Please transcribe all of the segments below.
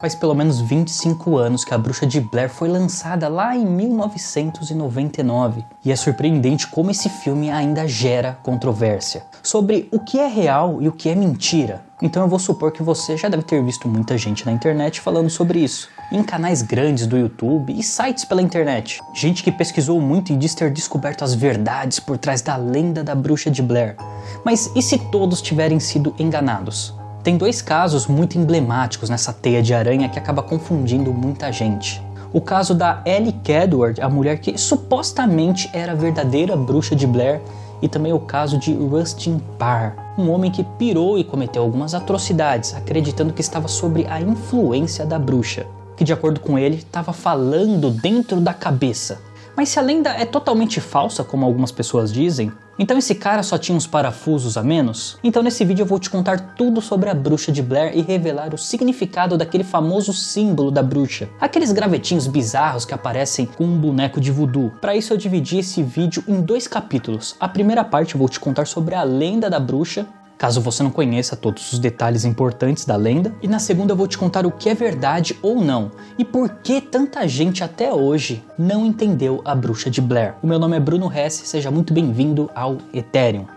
Faz pelo menos 25 anos que A Bruxa de Blair foi lançada lá em 1999 e é surpreendente como esse filme ainda gera controvérsia sobre o que é real e o que é mentira. Então eu vou supor que você já deve ter visto muita gente na internet falando sobre isso, em canais grandes do YouTube e sites pela internet. Gente que pesquisou muito e diz ter descoberto as verdades por trás da lenda da Bruxa de Blair. Mas e se todos tiverem sido enganados? Tem dois casos muito emblemáticos nessa teia de aranha que acaba confundindo muita gente. O caso da Ellie Kedward, a mulher que supostamente era a verdadeira Bruxa de Blair, e também o caso de Rustin Parr, um homem que pirou e cometeu algumas atrocidades, acreditando que estava sob a influência da bruxa, que de acordo com ele, estava falando dentro da cabeça. Mas se a lenda é totalmente falsa, como algumas pessoas dizem, então esse cara só tinha uns parafusos a menos? Então nesse vídeo eu vou te contar tudo sobre a Bruxa de Blair e revelar o significado daquele famoso símbolo da bruxa. Aqueles gravetinhos bizarros que aparecem com um boneco de voodoo. Para isso eu dividi esse vídeo em dois capítulos. A primeira parte eu vou te contar sobre a lenda da bruxa, caso você não conheça todos os detalhes importantes da lenda. E na segunda eu vou te contar o que é verdade ou não, e por que tanta gente até hoje não entendeu a Bruxa de Blair. O meu nome é Bruno Hess, seja muito bem-vindo ao Ethereum.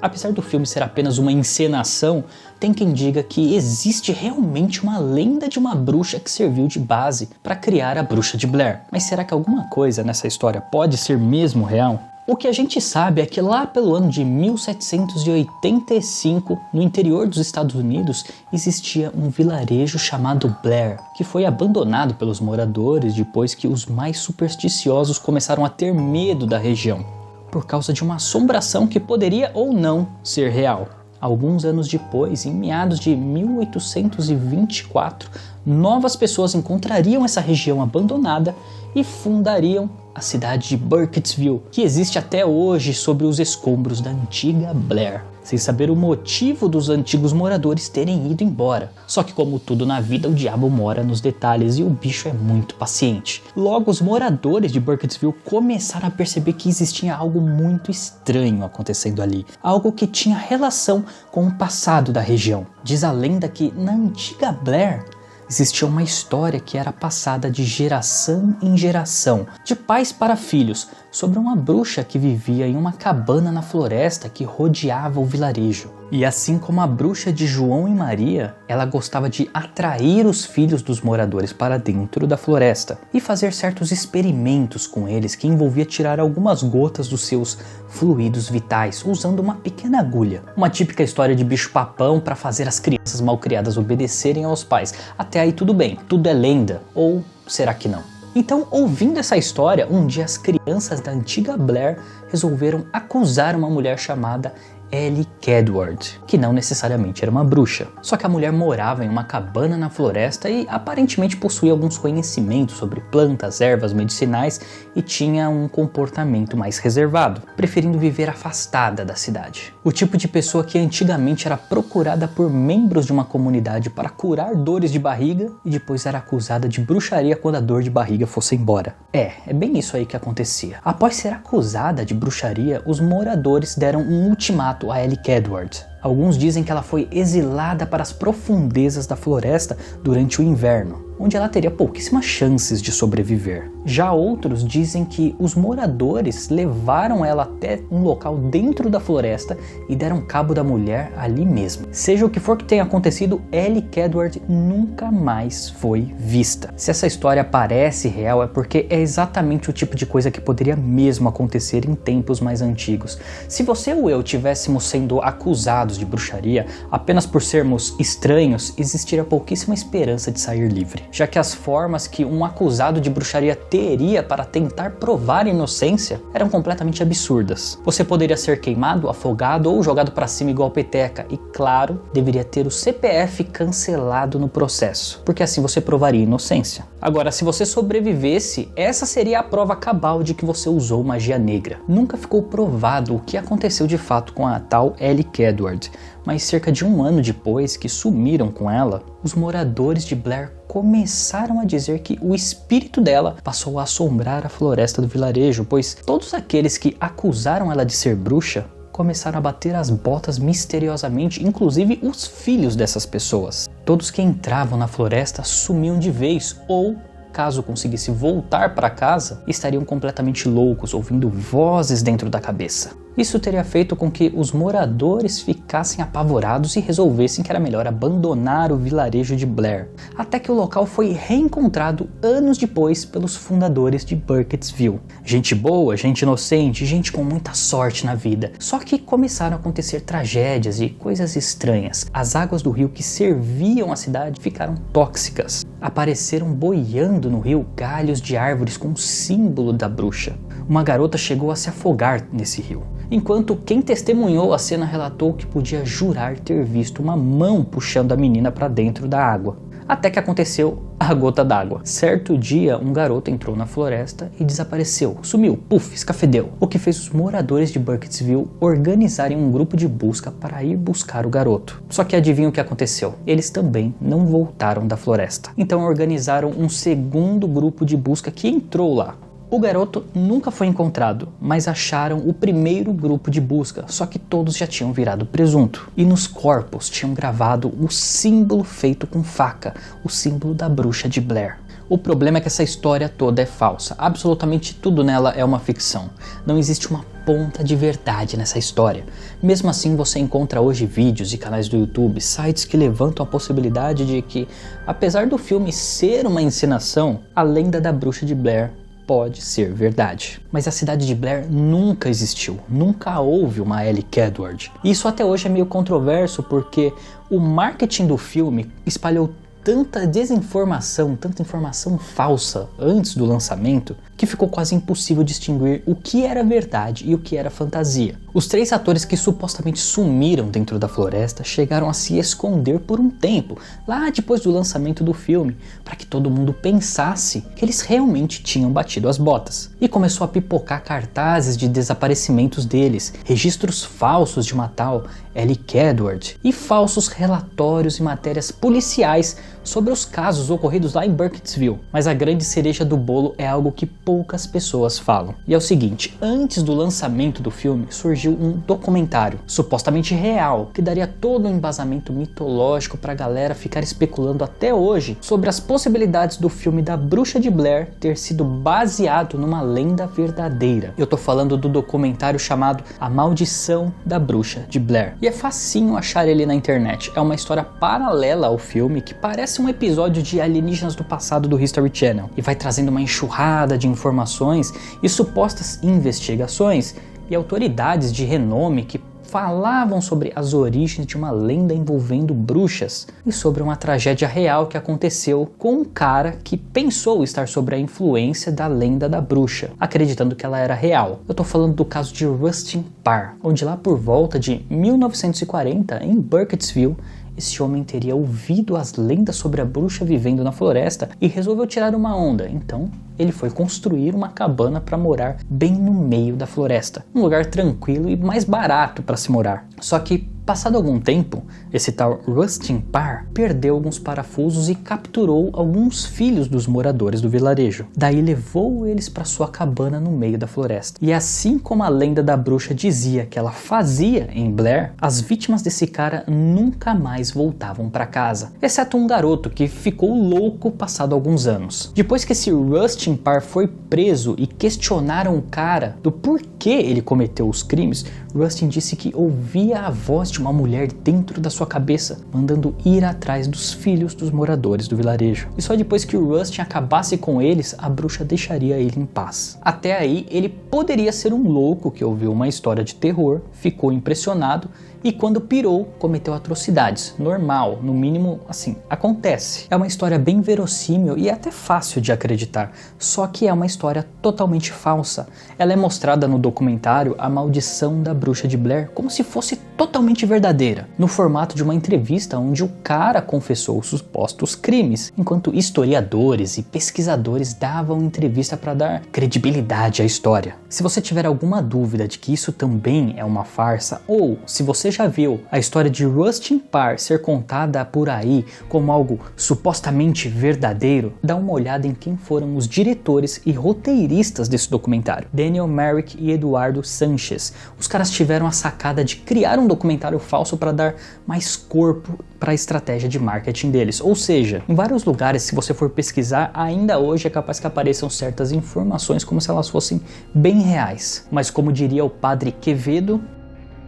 Apesar do filme ser apenas uma encenação, tem quem diga que existe realmente uma lenda de uma bruxa que serviu de base para criar a Bruxa de Blair. Mas será que alguma coisa nessa história pode ser mesmo real? O que a gente sabe é que lá pelo ano de 1785, no interior dos Estados Unidos, existia um vilarejo chamado Blair, que foi abandonado pelos moradores depois que os mais supersticiosos começaram a ter medo da região, por causa de uma assombração que poderia ou não ser real. Alguns anos depois, em meados de 1824, novas pessoas encontrariam essa região abandonada e fundariam a cidade de Burkittsville, que existe até hoje sobre os escombros da antiga Blair, sem saber o motivo dos antigos moradores terem ido embora. Só que como tudo na vida, o diabo mora nos detalhes e o bicho é muito paciente. Logo, os moradores de Burkittsville começaram a perceber que existia algo muito estranho acontecendo ali, algo que tinha relação com o passado da região. Diz a lenda que na antiga Blair existia uma história que era passada de geração em geração, de pais para filhos, sobre uma bruxa que vivia em uma cabana na floresta que rodeava o vilarejo. E assim como a bruxa de João e Maria, ela gostava de atrair os filhos dos moradores para dentro da floresta e fazer certos experimentos com eles que envolvia tirar algumas gotas dos seus fluidos vitais usando uma pequena agulha. Uma típica história de bicho-papão para fazer as crianças malcriadas obedecerem aos pais. Até aí tudo bem, tudo é lenda, ou será que não? Então, ouvindo essa história, um dia as crianças da antiga Blair resolveram acusar uma mulher chamada Ellie Kedward, que não necessariamente era uma bruxa. Só que a mulher morava em uma cabana na floresta e aparentemente possuía alguns conhecimentos sobre plantas, ervas medicinais e tinha um comportamento mais reservado, preferindo viver afastada da cidade. O tipo de pessoa que antigamente era procurada por membros de uma comunidade para curar dores de barriga e depois era acusada de bruxaria quando a dor de barriga fosse embora. É bem isso aí que acontecia. Após ser acusada de bruxaria, os moradores deram um ultimato a Ellie Kedward. Alguns dizem que ela foi exilada para as profundezas da floresta durante o inverno, onde ela teria pouquíssimas chances de sobreviver. Já outros dizem que os moradores levaram ela até um local dentro da floresta e deram cabo da mulher ali mesmo. Seja o que for que tenha acontecido, Ellie Kedward nunca mais foi vista. Se essa história parece real, é porque é exatamente o tipo de coisa que poderia mesmo acontecer em tempos mais antigos. Se você ou eu tivéssemos sendo acusados de bruxaria, apenas por sermos estranhos, existiria pouquíssima esperança de sair livre, já que as formas que um acusado de bruxaria teria para tentar provar inocência eram completamente absurdas. Você poderia ser queimado, afogado ou jogado para cima igual peteca e, claro, deveria ter o CPF cancelado no processo, porque assim você provaria inocência. Agora, se você sobrevivesse, essa seria a prova cabal de que você usou magia negra. Nunca ficou provado o que aconteceu de fato com a tal Ellie Kedward, mas cerca de um ano depois que sumiram com ela, os moradores de Blair começaram a dizer que o espírito dela passou a assombrar a floresta do vilarejo, pois todos aqueles que acusaram ela de ser bruxa começaram a bater as botas misteriosamente, inclusive os filhos dessas pessoas. Todos que entravam na floresta sumiam de vez ou, caso conseguisse voltar para casa, estariam completamente loucos, ouvindo vozes dentro da cabeça. Isso teria feito com que os moradores ficassem apavorados e resolvessem que era melhor abandonar o vilarejo de Blair, até que o local foi reencontrado anos depois pelos fundadores de Burkittsville. Gente boa, gente inocente, gente com muita sorte na vida. Só que começaram a acontecer tragédias e coisas estranhas. As águas do rio que serviam a cidade ficaram tóxicas. Apareceram boiando no rio galhos de árvores com o símbolo da bruxa. Uma garota chegou a se afogar nesse rio, enquanto quem testemunhou a cena relatou que podia jurar ter visto uma mão puxando a menina para dentro da água. Até que aconteceu a gota d'água. Certo dia, um garoto entrou na floresta e desapareceu. Sumiu, puf, escafedeu. O que fez os moradores de Burkittsville organizarem um grupo de busca para ir buscar o garoto. Só que adivinha o que aconteceu? Eles também não voltaram da floresta. Então organizaram um segundo grupo de busca que entrou lá. O garoto nunca foi encontrado, mas acharam o primeiro grupo de busca, só que todos já tinham virado presunto. E nos corpos tinham gravado o símbolo feito com faca, o símbolo da bruxa de Blair. O problema é que essa história toda é falsa, absolutamente tudo nela é uma ficção. Não existe uma ponta de verdade nessa história. Mesmo assim, você encontra hoje vídeos e canais do YouTube, sites que levantam a possibilidade de que, apesar do filme ser uma encenação, a lenda da bruxa de Blair pode ser verdade. Mas a cidade de Blair nunca existiu, nunca houve uma Ellie Kedward. Isso até hoje é meio controverso porque o marketing do filme espalhou tanta desinformação, tanta informação falsa antes do lançamento, que ficou quase impossível distinguir o que era verdade e o que era fantasia. Os 3 atores que supostamente sumiram dentro da floresta chegaram a se esconder por um tempo, lá depois do lançamento do filme, para que todo mundo pensasse que eles realmente tinham batido as botas. E começou a pipocar cartazes de desaparecimentos deles, registros falsos de uma tal Ellie Kedward e falsos relatórios e matérias policiais sobre os casos ocorridos lá em Burkittsville. Mas a grande cereja do bolo é algo que poucas pessoas falam. E é o seguinte, antes do lançamento do filme surgiu um documentário, supostamente real, que daria todo um embasamento mitológico pra galera ficar especulando até hoje sobre as possibilidades do filme da Bruxa de Blair ter sido baseado numa lenda verdadeira. Eu tô falando do documentário chamado A Maldição da Bruxa de Blair. E é facinho achar ele na internet. É uma história paralela ao filme que parece um episódio de Alienígenas do Passado do History Channel e vai trazendo uma enxurrada de informações e supostas investigações e autoridades de renome que falavam sobre as origens de uma lenda envolvendo bruxas e sobre uma tragédia real que aconteceu com um cara que pensou estar sob a influência da lenda da bruxa, acreditando que ela era real. Eu tô falando do caso de Rustin Parr, onde lá por volta de 1940, em Burkittsville, esse homem teria ouvido as lendas sobre a bruxa vivendo na floresta e resolveu tirar uma onda. Então, ele foi construir uma cabana para morar bem no meio da floresta. Um lugar tranquilo e mais barato para se morar. Só que, passado algum tempo, esse tal Rustin Parr perdeu alguns parafusos e capturou alguns filhos dos moradores do vilarejo. Daí levou eles para sua cabana no meio da floresta. E assim como a lenda da bruxa dizia que ela fazia em Blair, as vítimas desse cara nunca mais voltavam para casa, exceto um garoto que ficou louco passado alguns anos. Depois que esse Rustin Parr foi preso e questionaram o cara do porquê ele cometeu os crimes, Rustin disse que ouvia a voz de uma mulher dentro da sua cabeça, mandando ir atrás dos filhos dos moradores do vilarejo. E só depois que o Rustin acabasse com eles, a bruxa deixaria ele em paz. Até aí, ele poderia ser um louco que ouviu uma história de terror, ficou impressionado e quando pirou, cometeu atrocidades. Normal, no mínimo, assim, acontece. É uma história bem verossímil e até fácil de acreditar, só que é uma história totalmente falsa. Ela é mostrada no documentário A Maldição da Bruxa de Blair como se fosse totalmente verdadeira, no formato de uma entrevista onde o cara confessou os supostos crimes, enquanto historiadores e pesquisadores davam entrevista para dar credibilidade à história. Se você tiver alguma dúvida de que isso também é uma farsa, ou se você você já viu a história de Rustin Parr ser contada por aí como algo supostamente verdadeiro, dá uma olhada em quem foram os diretores e roteiristas desse documentário. Daniel Myrick e Eduardo Sanchez. Os caras tiveram a sacada de criar um documentário falso para dar mais corpo para a estratégia de marketing deles. Ou seja, em vários lugares, se você for pesquisar, ainda hoje é capaz que apareçam certas informações como se elas fossem bem reais. Mas como diria o padre Quevedo,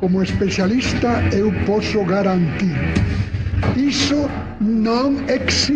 como especialista eu posso garantir, isso não existe.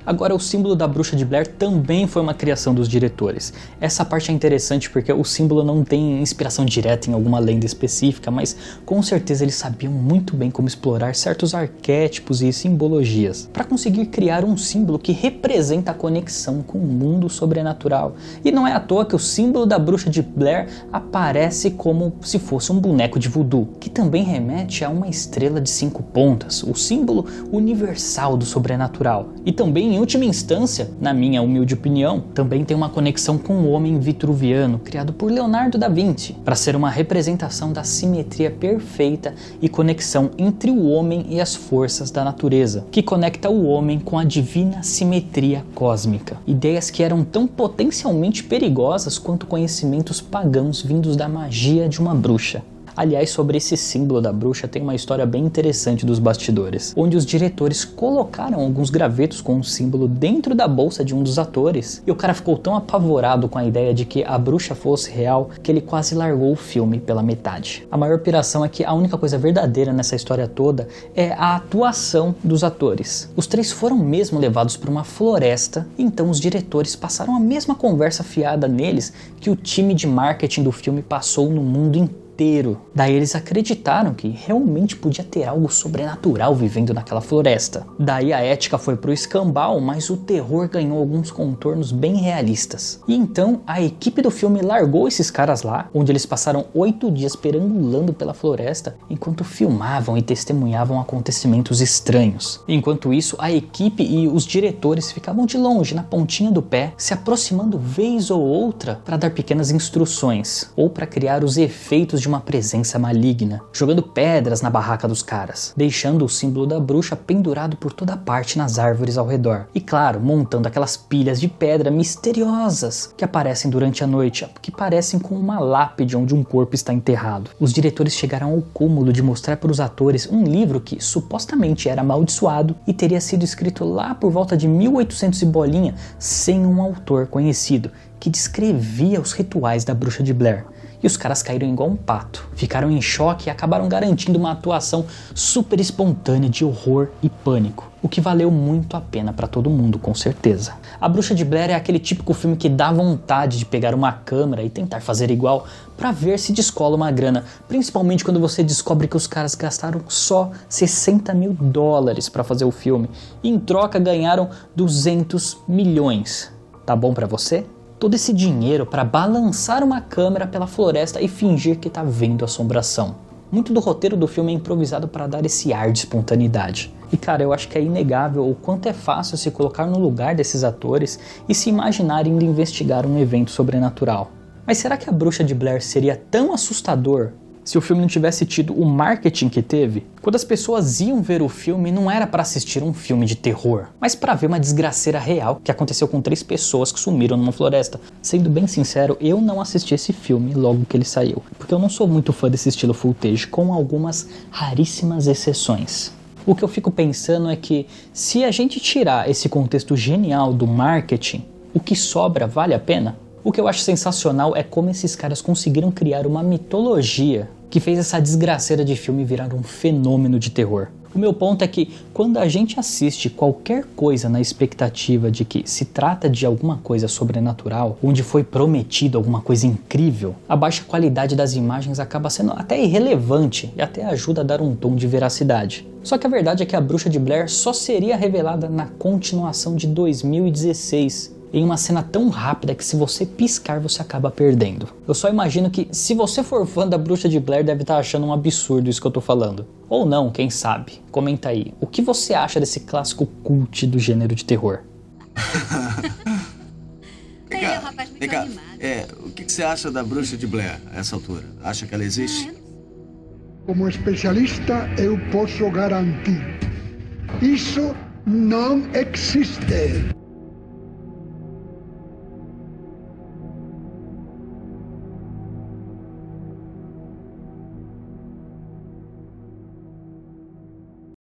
Agora, o símbolo da Bruxa de Blair também foi uma criação dos diretores. Essa parte é interessante porque o símbolo não tem inspiração direta em alguma lenda específica, mas com certeza eles sabiam muito bem como explorar certos arquétipos e simbologias para conseguir criar um símbolo que representa a conexão com o mundo sobrenatural. E não é à toa que o símbolo da Bruxa de Blair aparece como se fosse um boneco de voodoo, que também remete a uma estrela de 5 pontas, o símbolo universal do sobrenatural. E também, em última instância, na minha humilde opinião, também tem uma conexão com o homem vitruviano, criado por Leonardo da Vinci, para ser uma representação da simetria perfeita e conexão entre o homem e as forças da natureza, que conecta o homem com a divina simetria cósmica. Ideias que eram tão potencialmente perigosas quanto conhecimentos pagãos vindos da magia de uma bruxa. Aliás, sobre esse símbolo da bruxa tem uma história bem interessante dos bastidores, onde os diretores colocaram alguns gravetos com o símbolo dentro da bolsa de um dos atores, e o cara ficou tão apavorado com a ideia de que a bruxa fosse real que ele quase largou o filme pela metade. A maior piração é que a única coisa verdadeira nessa história toda é a atuação dos atores. Os 3 foram mesmo levados para uma floresta, e então os diretores passaram a mesma conversa fiada neles que o time de marketing do filme passou no mundo inteiro. Daí eles acreditaram que realmente podia ter algo sobrenatural vivendo naquela floresta. Daí a ética foi pro escambau, mas o terror ganhou alguns contornos bem realistas. E então a equipe do filme largou esses caras lá, onde eles passaram 8 dias perambulando pela floresta, enquanto filmavam e testemunhavam acontecimentos estranhos. Enquanto isso, a equipe e os diretores ficavam de longe, na pontinha do pé, se aproximando vez ou outra para dar pequenas instruções, ou para criar os efeitos de uma presença maligna, jogando pedras na barraca dos caras, deixando o símbolo da bruxa pendurado por toda parte nas árvores ao redor. E claro, montando aquelas pilhas de pedra misteriosas que aparecem durante a noite, que parecem com uma lápide onde um corpo está enterrado. Os diretores chegaram ao cúmulo de mostrar para os atores um livro que supostamente era amaldiçoado e teria sido escrito lá por volta de 1800 e bolinha, sem um autor conhecido, que descrevia os rituais da Bruxa de Blair. E os caras caíram igual um pato, ficaram em choque e acabaram garantindo uma atuação super espontânea de horror e pânico, o que valeu muito a pena pra todo mundo, com certeza. A Bruxa de Blair é aquele típico filme que dá vontade de pegar uma câmera e tentar fazer igual pra ver se descola uma grana, principalmente quando você descobre que os caras gastaram só $60 mil pra fazer o filme e em troca ganharam 200 milhões. Tá bom pra você? Todo esse dinheiro para balançar uma câmera pela floresta e fingir que tá vendo assombração. Muito do roteiro do filme é improvisado para dar esse ar de espontaneidade. E cara, eu acho que é inegável o quanto é fácil se colocar no lugar desses atores e se imaginar indo investigar um evento sobrenatural. Mas será que a Bruxa de Blair seria tão assustador se o filme não tivesse tido o marketing que teve? Quando as pessoas iam ver o filme, não era para assistir um filme de terror, mas para ver uma desgraceira real que aconteceu com 3 pessoas que sumiram numa floresta. Sendo bem sincero, eu não assisti esse filme logo que ele saiu, porque eu não sou muito fã desse estilo footage, com algumas raríssimas exceções. O que eu fico pensando é que, se a gente tirar esse contexto genial do marketing, o que sobra vale a pena? O que eu acho sensacional é como esses caras conseguiram criar uma mitologia que fez essa desgraceira de filme virar um fenômeno de terror. O meu ponto é que quando a gente assiste qualquer coisa na expectativa de que se trata de alguma coisa sobrenatural, onde foi prometido alguma coisa incrível, a baixa qualidade das imagens acaba sendo até irrelevante e até ajuda a dar um tom de veracidade. Só que a verdade é que a Bruxa de Blair só seria revelada na continuação de 2016, em uma cena tão rápida que se você piscar você acaba perdendo. Eu só imagino que se você for fã da Bruxa de Blair deve estar achando um absurdo isso que eu tô falando. Ou não, quem sabe? Comenta aí. O que você acha desse clássico cult do gênero de terror? Vem cá, o que você acha da Bruxa de Blair a essa altura? Acha que ela existe? Como especialista, eu posso garantir. Isso não existe.